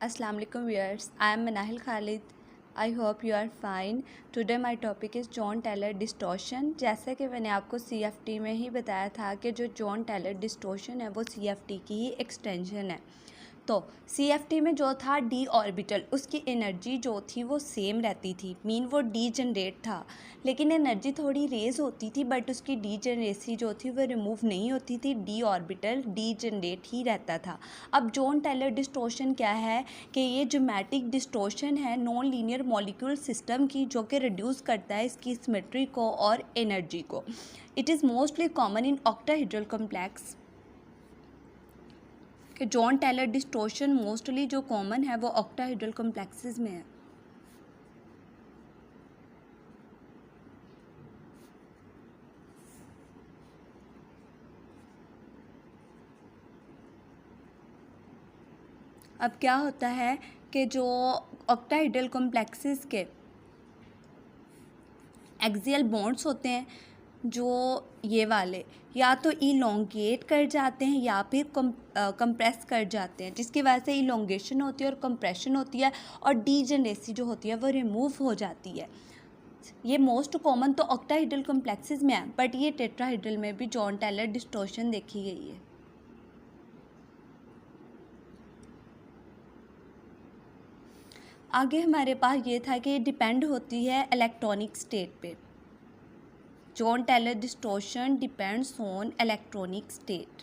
Assalamu alaikum viewers. I am Manahil Khalid. I hope you are fine. Today my topic is John Taylor distortion. जैसा कि मैंने आपको CFT में ही बताया था कि जो जॉन टेलर डिस्टॉर्शन है वो CFT की ही एक्सटेंशन है। तो CFT में जो था डी ऑर्बिटल, उसकी एनर्जी जो थी वो सेम रहती थी, मीन वो डी जनरेट था, लेकिन एनर्जी थोड़ी रेज होती थी बट उसकी डी जनरेसी जो थी वो रिमूव नहीं होती थी, डी ऑर्बिटल डी जनरेट ही रहता था। अब जॉन टेलर डिस्टॉर्शन क्या है कि ये ज्योमेट्रिक डिस्टॉर्शन है नॉन लीनियर मॉलिक्यूल सिस्टम की, जो कि रिड्यूस करता है इसकी सिमेट्री को और एनर्जी को। It is mostly common in octahedral complex. कि जॉन टेलर डिस्टॉर्शन मोस्टली जो कॉमन है वो ऑक्टाहेड्रल कॉम्प्लेक्सेस में है। अब क्या होता है कि जो ऑक्टाहेड्रल कॉम्प्लेक्सेस के एक्सियल बॉन्ड्स होते हैं, जो ये वाले या तो इलोंगेट कर जाते हैं या फिर कंप्रेस कर जाते हैं, जिसकी वजह से इलोंगेशन होती है और कंप्रेशन होती है और डीजनरेसी जो होती है वो रिमूव हो जाती है। ये मोस्ट कॉमन तो ऑक्टाहेड्रल कॉम्प्लेक्सेस में है, बट ये टेट्राहेड्रल में भी जॉन टेलर डिस्टॉर्शन देखी गई है। आगे हमारे पास ये था कि ये डिपेंड होती है इलेक्ट्रॉनिक स्टेट पे। John Taylor distortion depends on electronic state.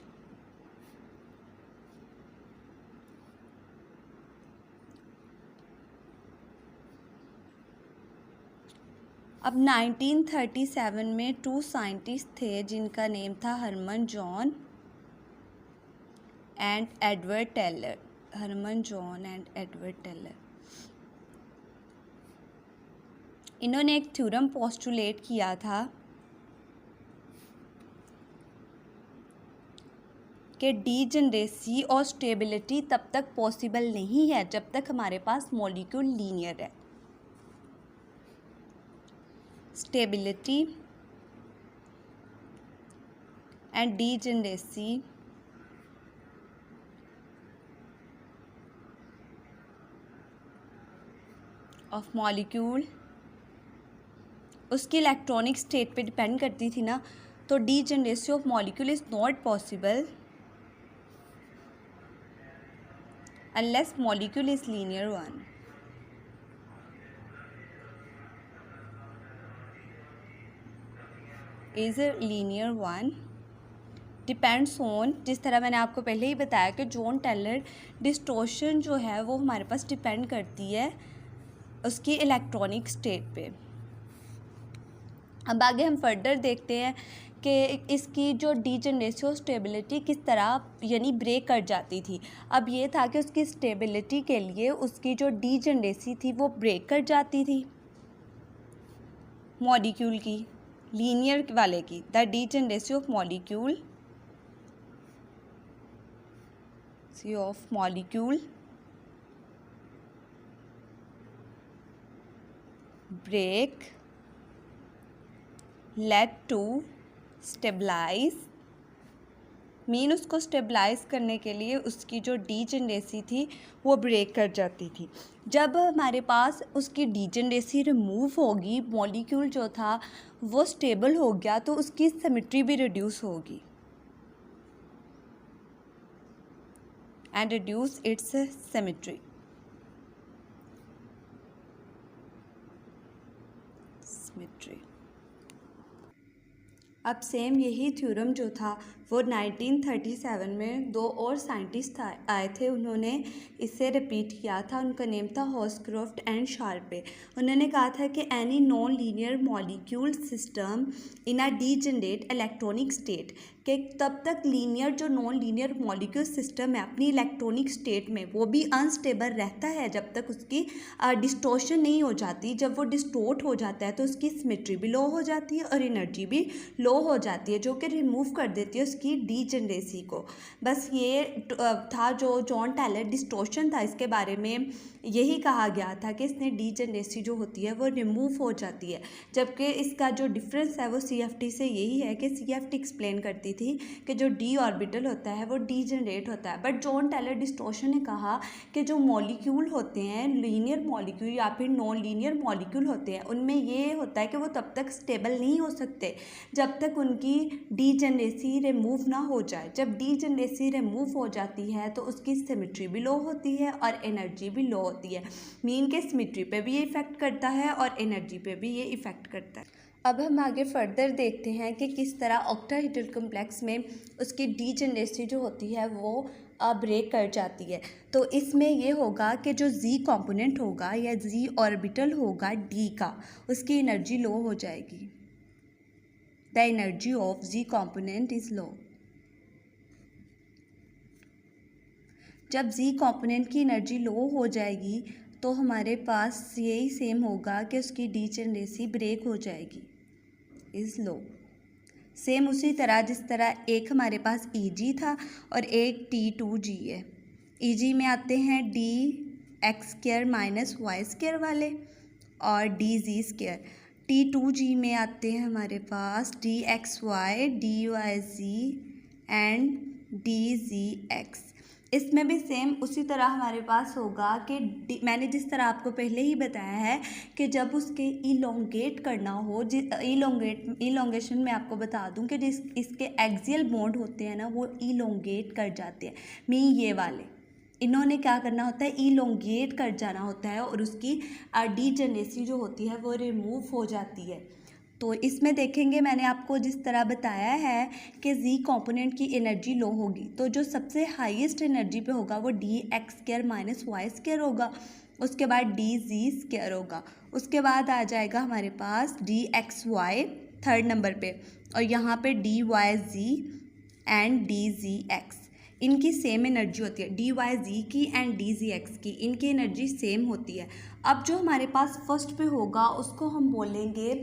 अब 1937 में 2 साइंटिस्ट थे जिनका नेम था Hermann John and Edward Teller. Hermann John and Edward Teller, इन्होंने एक थ्योरम पोस्टुलेट किया था कि डीजनरेसी और स्टेबिलिटी तब तक पॉसिबल नहीं है जब तक हमारे पास मॉलिक्यूल लीनियर है। Stability and degeneracy of molecule उसकी इलेक्ट्रॉनिक स्टेट पे डिपेंड करती थी ना, तो degeneracy of molecule is not possible unless molecule is linear one. Is a linear one depends on, जिस तरह मैंने आपको पहले ही बताया कि जॉन टेलर डिस्टॉर्शन जो है वो हमारे पास डिपेंड करती है उसकी इलेक्ट्रॉनिक स्टेट पे। अब आगे हम फर्दर देखते हैं कि इसकी जो डीजनरेसी और स्टेबिलिटी किस तरह यानी ब्रेक कर जाती थी। अब ये था कि उसकी स्टेबिलिटी के लिए उसकी जो डीजनरेसी थी वो ब्रेक कर जाती थी मॉलिक्यूल की, लीनियर वाले की। The degeneracy of molecule break led to stabilise, mean उसको स्टेबलाइज करने के लिए उसकी जो डीजनरेसी थी वो ब्रेक कर जाती थी। जब हमारे पास उसकी डीजनरेसी रिमूव होगी, मॉलिक्यूल जो था वो स्टेबल हो गया, तो उसकी सिमेट्री भी रिड्यूस होगी एंड रिड्यूस इट्स सिमेट्री। अब सेम यही थ्योरम जो था वो 1937 में 2 और साइंटिस्ट आए थे, उन्होंने इसे रिपीट किया था। उनका नेम था हॉर्सक्राफ्ट एंड शार्पे। उन्होंने कहा था कि any non linear molecule system in a degenerate electronic state, कि तब तक लीनियर जो नॉन लीनियर मॉलिक्यूल सिस्टम है अपनी इलेक्ट्रॉनिक स्टेट में वो भी अनस्टेबल रहता है जब तक उसकी डिस्टॉर्शन नहीं हो जाती। जब वो डिस्टोर्ट हो जाता है तो उसकी सिमेट्री भी लो हो जाती है और एनर्जी भी लो हो जाती है, जो कि रिमूव कर देती है उसकी डीजेनरेसी को। बस ये था जो जॉन टैलर डिस्टॉर्शन था, इसके बारे में यही कहा गया था कि इसने डीजेनरेसी जो होती है वो रिमूव हो जाती है। जबकि इसका जो डिफरेंस है वो CFT से यही है कि CFT एक्सप्लेन करती थी कि जो d ऑर्बिटल होता है वो डीजेनरेट होता है, बट जॉन टैलर डिस्टॉर्शन ने कहा कि जो मॉलिक्यूल होते हैं, लीनियर मॉलिक्यूल या फिर नॉन लीनियर मॉलिक्यूल होते हैं, उनमें ये होता है कि वो तब तक स्टेबल नहीं हो सकते जब तक उनकी डीजेनरेसी रिमूव ना हो जाए। जब डीजेनरेसी रिमूव हो जाती है तो उसकी सिमेट्री भी लो होती है और एनर्जी भी लो होती है। मीन के सिमेट्री पे भी ये इफ़ेक्ट करता है और एनर्जी पे भी ये इफ़ेक्ट करता है। अब हम आगे फर्दर देखते हैं कि किस तरह ऑक्टाहेड्रल कम्प्लेक्स में उसकी डीजेनरेसी जो होती है वो ब्रेक कर जाती है। तो इसमें ये होगा कि जो Z कंपोनेंट होगा या Z ऑर्बिटल होगा D का, उसकी एनर्जी लो हो जाएगी। The energy of Z component is low. जब Z कंपोनेंट की एनर्जी लो हो जाएगी तो हमारे पास यही सेम होगा कि उसकी डीजेनरेसी ब्रेक हो जाएगी, इज़ लो। सेम उसी तरह जिस तरह एक हमारे पास Eg था और एक T2G है। Eg में आते हैं dx² माइनस y² वाले और dz²। T2G में आते हैं हमारे पास dxy, dyz एंड dzx। इसमें भी सेम उसी तरह हमारे पास होगा कि मैंने जिस तरह आपको पहले ही बताया है कि जब उसके इलोंगेट करना हो, इलोंगेशन में आपको बता दूं कि जिस इसके एक्सियल बॉन्ड होते हैं ना वो इलोंगेट कर जाते हैं। मीन ये वाले इन्होंने क्या करना होता है, इलोंगेट कर जाना होता है और उसकी डीजेनरेसी जो होती है वो रिमूव हो जाती है। तो इसमें देखेंगे मैंने आपको जिस तरह बताया है कि Z कंपोनेंट की एनर्जी लो होगी तो जो सबसे हाईएस्ट एनर्जी पे होगा वो dx² माइनस y² होगा, उसके बाद dz² होगा, उसके बाद आ जाएगा हमारे पास dxy थर्ड नंबर पे और यहाँ पे dyz एंड dzx। इनकी सेम एनर्जी होती है, dyz की एंड dzx की, इनकी एनर्जी सेम होती है। अब जो हमारे पास फर्स्ट पे होगा उसको हम बोलेंगे,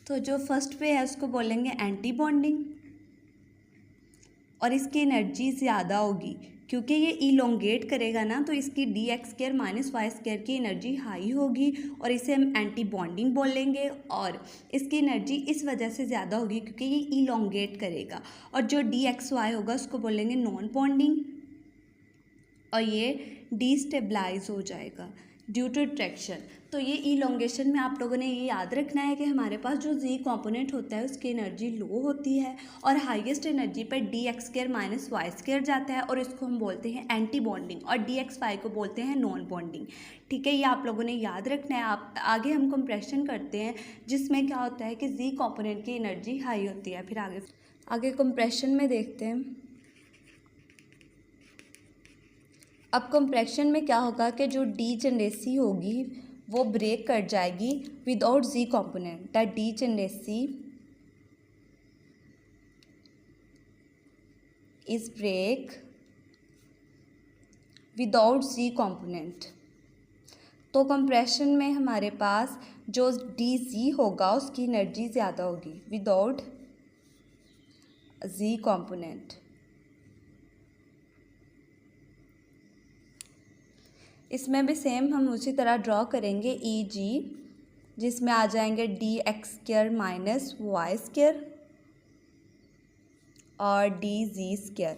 तो जो फर्स्ट पे है उसको बोलेंगे एंटी बॉन्डिंग और इसकी एनर्जी ज़्यादा होगी क्योंकि ये इलोंगेट करेगा ना, तो इसकी dx² माइनस y² की एनर्जी हाई होगी और इसे हम एंटी बॉन्डिंग बोलेंगे और इसकी एनर्जी इस वजह से ज़्यादा होगी क्योंकि ये इलोंगेट करेगा। और जो dxy होगा उसको बोलेंगे नॉन बॉन्डिंग और ये डिस्टेबलाइज हो जाएगा ड्यू टू अट्रैक्शन। तो ये इलोंगेशन में आप लोगों ने ये याद रखना है कि हमारे पास जो Z कंपोनेंट होता है उसकी एनर्जी लो होती है और हाईएस्ट एनर्जी पर dx² माइनस y² जाता है और इसको हम बोलते हैं एंटी बॉन्डिंग और dxy को बोलते हैं नॉन बॉन्डिंग। ठीक है, ये आप लोगों ने याद रखना है। आप आगे हम कंप्रेशन करते हैं जिसमें क्या होता है कि Z कंपोनेंट की एनर्जी हाई होती है। फिर आगे कंप्रेशन में देखते हैं। अब कंप्रेशन में क्या होगा कि जो डीजेनरेसी होगी वो ब्रेक कर जाएगी without Z component. The degeneracy is break without Z component. तो कंप्रेशन में हमारे पास जो dz होगा उसकी एनर्जी ज़्यादा होगी विदाउट Z कंपोनेंट। इसमें भी सेम हम उसी तरह ड्रॉ करेंगे Eg, जिसमें आ जाएंगे dx² माइनस y² और dz²।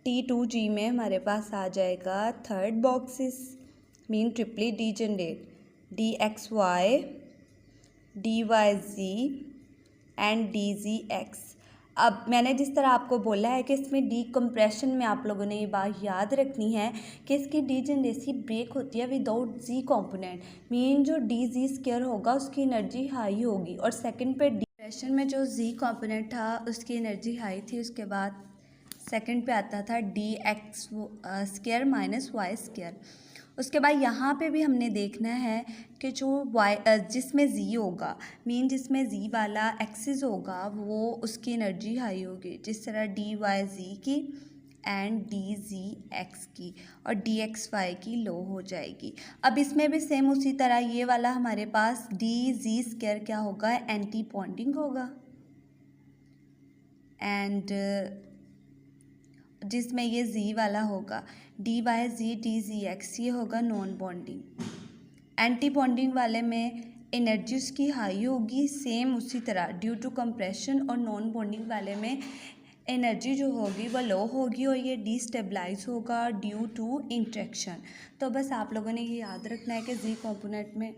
T2G में हमारे पास आ जाएगा third boxes mean triply degenerate dxy, dyz and dzx। अब मैंने जिस तरह आपको बोला है कि इसमें डीकम्प्रेशन में आप लोगों ने ये बात याद रखनी है कि इसकी डीजेनरेसी ब्रेक होती है विदाउट Z कंपोनेंट। मीन जो dz² होगा उसकी एनर्जी हाई होगी और सेकंड पे डिप्रेशन में जो Z कंपोनेंट था उसकी एनर्जी हाई थी। उसके बाद सेकंड पे आता था dx² माइनस y²। उसके बाद यहाँ पे भी हमने देखना है कि जो जिसमें Z होगा मीन जिसमें Z वाला एक्सिस होगा वो उसकी एनर्जी हाई होगी, जिस तरह dyz की एंड dzx की और dxy की लो हो जाएगी। अब इसमें भी सेम उसी तरह ये वाला हमारे पास dz² क्या होगा, एंटी बॉन्डिंग होगा एंड जिसमें ये जी वाला होगा DYZ DZX, ये होगा नॉन बॉन्डिंग। एंटी बॉन्डिंग वाले में एनर्जी उसकी हाई होगी, सेम उसी तरह ड्यू टू कंप्रेशन, और नॉन बॉन्डिंग वाले में एनर्जी जो होगी वो लो होगी और ये डिस्टेबलाइज होगा ड्यू टू इंट्रैक्शन। तो बस आप लोगों ने ये याद रखना है कि जी कंपोनेंट में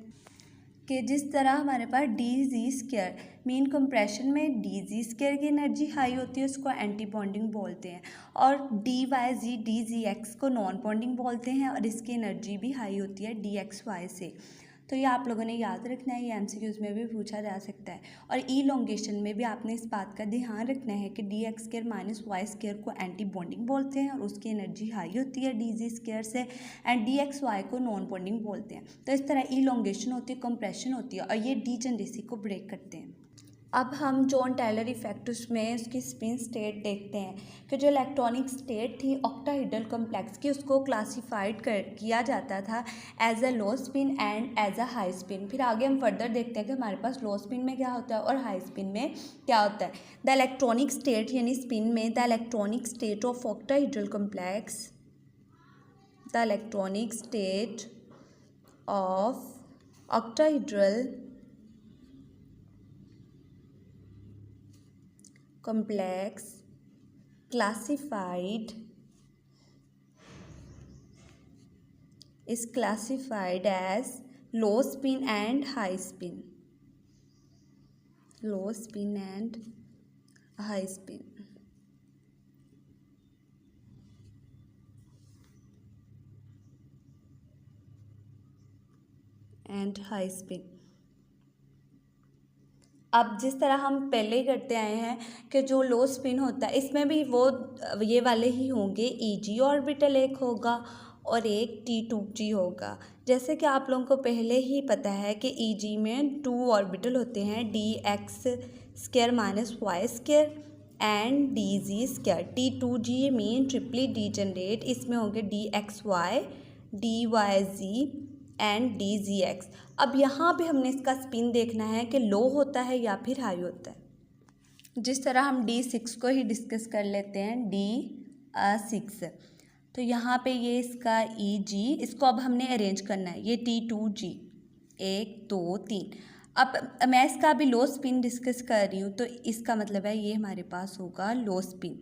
कि जिस तरह हमारे पास DZ² मीन कंप्रेशन में DZ² की एनर्जी हाई होती है, उसको एंटी बॉन्डिंग बोलते हैं, और DYZ DZX को नॉन बॉन्डिंग बोलते हैं और इसकी एनर्जी भी हाई होती है DXY से। तो ये आप लोगों ने याद रखना है, ये MCQs में भी पूछा जा सकता है। और इलोंगेशन में भी आपने इस बात का ध्यान रखना है कि DX² माइनस Y² को एंटी बॉन्डिंग बोलते हैं और उसकी एनर्जी हाई होती है DZ² से, एंड DXY को नॉन बॉन्डिंग बोलते हैं। तो इस तरह इलोंगेशन होती है, कंप्रेशन होती है, और ये डीजनरेसी को ब्रेक करते हैं। अब हम जॉन टेलर इफेक्ट उसमें उसकी स्पिन स्टेट देखते हैं कि जो इलेक्ट्रॉनिक स्टेट थी ऑक्टाहेड्रल कॉम्प्लेक्स की, उसको क्लासिफाइड किया जाता था as a low spin and as a high spin. फिर आगे हम फर्दर देखते हैं कि हमारे पास लो स्पिन में क्या होता है और हाई स्पिन में क्या होता है। द इलेक्ट्रॉनिक स्टेट यानी स्पिन में the electronic state of octahedral complex, the electronic state of octahedral complex is classified as low spin and high spin, low spin and high spin, and high spin। अब जिस तरह हम पहले ही करते आए हैं कि जो लो स्पिन होता है इसमें भी वो ये वाले ही होंगे, EG ऑर्बिटल एक होगा और एक T2G होगा। जैसे कि आप लोगों को पहले ही पता है कि EG में 2 ऑर्बिटल होते हैं, DX² minus Y² and DZ²। T2G mean triply degenerate, इसमें होंगे DXY DYZ एंड DZX। अब यहाँ पे हमने इसका स्पिन देखना है कि लो होता है या फिर हाई होता है। जिस तरह हम D6 को ही डिस्कस कर लेते हैं, D6। तो यहाँ पे ये इसका EG, इसको अब हमने अरेंज करना है, ये T2G 1 2 3। अब मैं इसका अभी लो स्पिन डिस्कस कर रही हूँ, तो इसका मतलब है ये हमारे पास होगा लो स्पिन,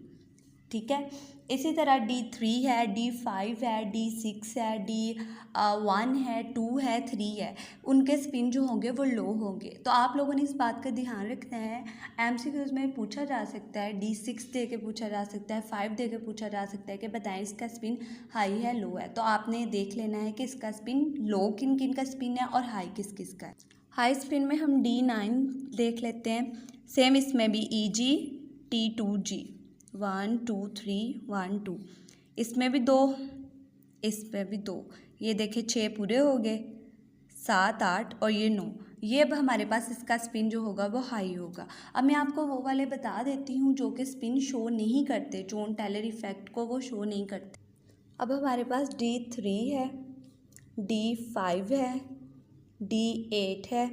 ठीक है। इसी तरह D3 है, D5 है, D6 है, D1 है, 2 है, 3 है, उनके स्पिन जो होंगे वो लो होंगे। तो आप लोगों ने इस बात का ध्यान रखना है, MCQs में पूछा जा सकता है, D6 दे के पूछा जा सकता है, 5 दे के पूछा जा सकता है कि बताएं इसका स्पिन हाई है लो है। तो आपने देख लेना है कि इसका स्पिन लो किन किन का स्पिन है और हाई किस किस का है। हाई स्पिन में हम D9 देख लेते हैं, सेम इसमें भी EG T2G 1 2 3 1 2, इसमें भी 2, इसमें भी 2, ये देखिए 6 पूरे हो गए, 7 8 और ये 9। ये अब हमारे पास इसका स्पिन जो होगा वो हाई होगा। अब मैं आपको वो वाले बता देती हूँ जो कि स्पिन शो नहीं करते, जॉन टेलर इफेक्ट को वो शो नहीं करते। अब हमारे पास D3 है, D5 है, D8 है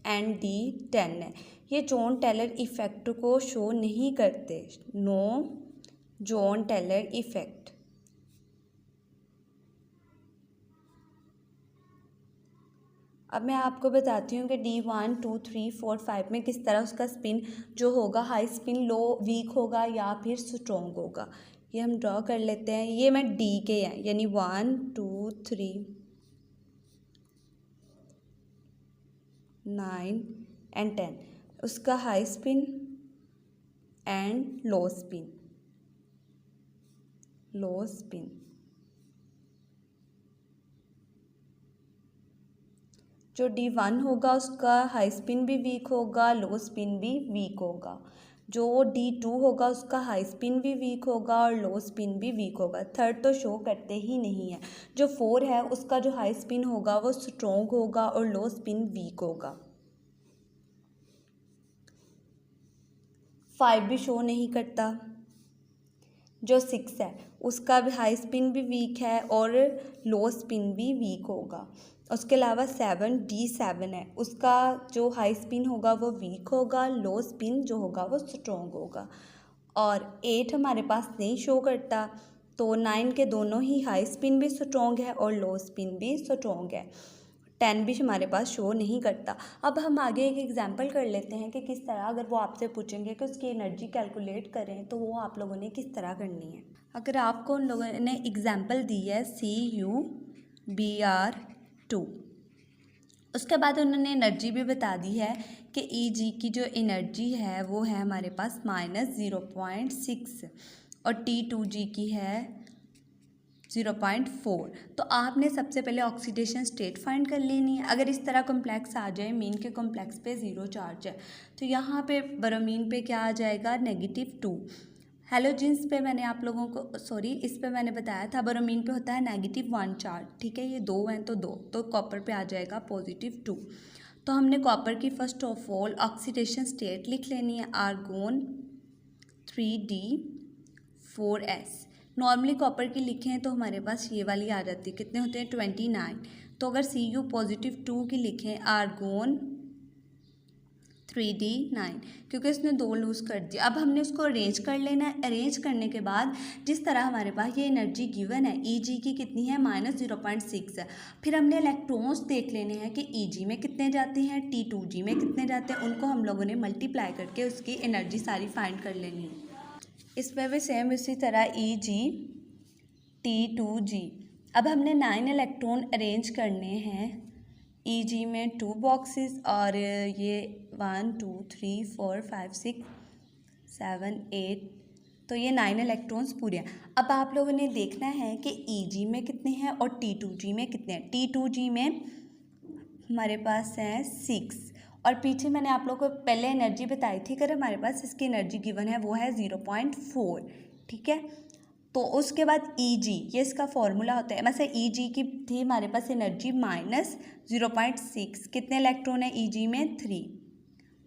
एंड D10 है। ये जॉन टेलर इफेक्ट को शो नहीं करते, नो जॉन टेलर इफेक्ट। अब मैं आपको बताती हूँ कि D1 2 3 4 5 में किस तरह उसका स्पिन जो होगा, हाई स्पिन लो वीक होगा या फिर स्ट्रॉन्ग होगा। ये हम ड्रॉ कर लेते हैं, ये मैं D के हैं यानी 1 2 3 9 एंड 10, उसका high spin and low spin, low spin. जो D1 होगा उसका हाई स्पिन भी वीक होगा, लो स्पिन भी वीक होगा। जो D2 होगा उसका हाई स्पिन भी वीक होगा और लो स्पिन भी वीक होगा। थर्ड तो शो करते ही नहीं है। जो 4 है उसका जो हाई स्पिन होगा वो स्ट्रॉन्ग होगा और लो स्पिन वीक होगा। 5 भी शो नहीं करता। जो 6 है उसका भी हाई स्पिन भी वीक है और लो स्पिन भी वीक होगा। उसके अलावा 7 D7 है, उसका जो हाई स्पिन होगा वो वीक होगा, लो स्पिन जो होगा वो स्ट्रॉन्ग होगा। और 8 हमारे पास नहीं शो करता। तो 9 के दोनों ही हाई स्पिन भी स्ट्रॉन्ग है और लो स्पिन भी स्ट्रॉन्ग है। 10 भी हमारे पास शो नहीं करता। अब हम आगे एक एग्जांपल कर लेते हैं कि किस तरह, अगर वो आपसे पूछेंगे कि उसकी एनर्जी कैलकुलेट करें तो वो आप लोगों ने किस तरह करनी है। अगर आपको उन लोगों ने एग्जांपल दी है CuBr2, उसके बाद उन्होंने एनर्जी भी बता दी है कि Eg की जो एनर्जी है वो है हमारे पास -0.6 और T2G की है 0.4। तो आपने सबसे पहले ऑक्सीडेशन स्टेट फाइंड कर लेनी है। अगर इस तरह कॉम्प्लेक्स आ जाए, मीन के कॉम्प्लेक्स पे 0 चार्ज है तो यहाँ पे ब्रोमीन पे क्या आ जाएगा -2। हेलोजेंस पे मैंने आप लोगों को इस पे मैंने बताया था ब्रोमीन पे होता है -1 चार्ज। ठीक है, ये 2 हैं तो 2, तो कॉपर पे आ जाएगा +2। तो हमने कॉपर की first of all oxidation state लिख लेनी है, आर्गोन 3D4S। नॉर्मली कॉपर की लिखें तो हमारे पास ये वाली आ जाती है, कितने होते हैं 29। तो अगर Cu+2 की लिखें, आर्गोन 3D9, क्योंकि उसने 2 लूज़ कर दिया। अब हमने उसको अरेंज कर लेना है। अरेंज करने के बाद जिस तरह हमारे पास ये एनर्जी गिवन है, Eg की कितनी है -0.6 है। फिर हमने इलेक्ट्रॉन्स देख लेने हैं कि Eg में कितने जाते हैं, T2G में कितने जाते हैं, उनको हम लोगों ने मल्टीप्लाई करके उसकी एनर्जी सारी फाइंड कर लेनी है। इसमें भी सेम इसी तरह Eg T2G। अब हमने 9 इलेक्ट्रॉन अरेंज करने हैं Eg में 2 बॉक्सेस, और ये 1 2 3 4 5 6 7 8, तो ये 9 इलेक्ट्रॉन्स पूरे हैं। अब आप लोगों ने देखना है कि Eg में कितने हैं और T2G में कितने हैं। T2G में हमारे पास हैं 6, और पीछे मैंने आप लोगों को पहले एनर्जी बताई थी, अगर हमारे पास इसकी एनर्जी गिवन है वो है 0.4। ठीक है, तो उसके बाद Eg, ये इसका फॉर्मूला होता है। वैसे Eg की थी हमारे पास एनर्जी -0.6, कितने इलेक्ट्रॉन है Eg में 3,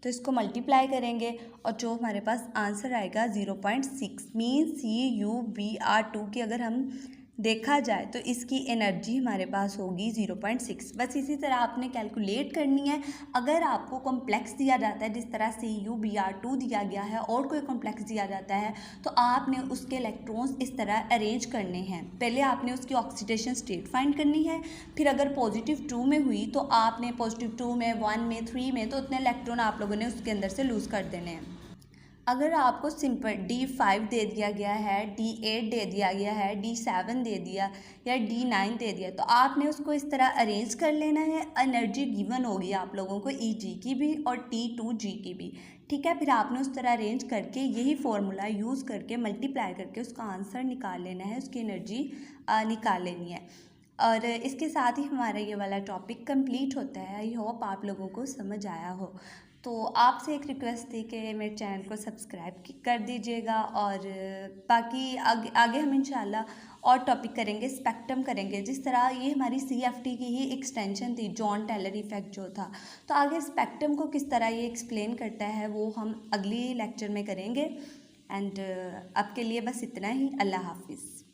तो इसको मल्टीप्लाई करेंगे और जो हमारे पास आंसर आएगा 0.6 मीन CuBr2 की अगर हम देखा जाए तो इसकी एनर्जी हमारे पास होगी 0.6। बस इसी तरह आपने कैलकुलेट करनी है। अगर आपको कॉम्प्लेक्स दिया जाता है जिस तरह CuBr2 दिया गया है और कोई कॉम्प्लेक्स दिया जाता है तो आपने उसके इलेक्ट्रॉन्स इस तरह अरेंज करने हैं। पहले आपने उसकी ऑक्सीडेशन स्टेट फाइंड करनी है, फिर अगर +2 में हुई तो आपने +2 में, 1 में, 3 में, तो उतने इलेक्ट्रॉन आप लोगों ने उसके अंदर से लूज़ कर देने हैं। अगर आपको सिंपल D5 दे दिया गया है, D8 दे दिया गया है, D7 दे दिया या D9 दे दिया, तो आपने उसको इस तरह अरेंज कर लेना है। एनर्जी गिवन होगी आप लोगों को Eg की भी और T2G की भी। ठीक है, फिर आपने उस तरह अरेंज करके यही फॉर्मूला यूज़ करके मल्टीप्लाई करके उसका आंसर निकाल लेना है, उसकी एनर्जी निकाल लेनी है। और इसके साथ ही हमारा ये वाला टॉपिक कंप्लीट होता है। आई होप आप लोगों को समझ आया हो। तो आपसे एक रिक्वेस्ट थी कि मेरे चैनल को सब्सक्राइब कर दीजिएगा, और बाकी आगे हम इंशाल्लाह और टॉपिक करेंगे, स्पेक्ट्रम करेंगे। जिस तरह ये हमारी CFT की ही एक्सटेंशन थी, जॉन टेलर इफ़ेक्ट जो था, तो आगे स्पेक्ट्रम को किस तरह ये एक्सप्लेन करता है वो हम अगली लेक्चर में करेंगे। एंड अब के लिए बस इतना ही। अल्लाह हाफिज़।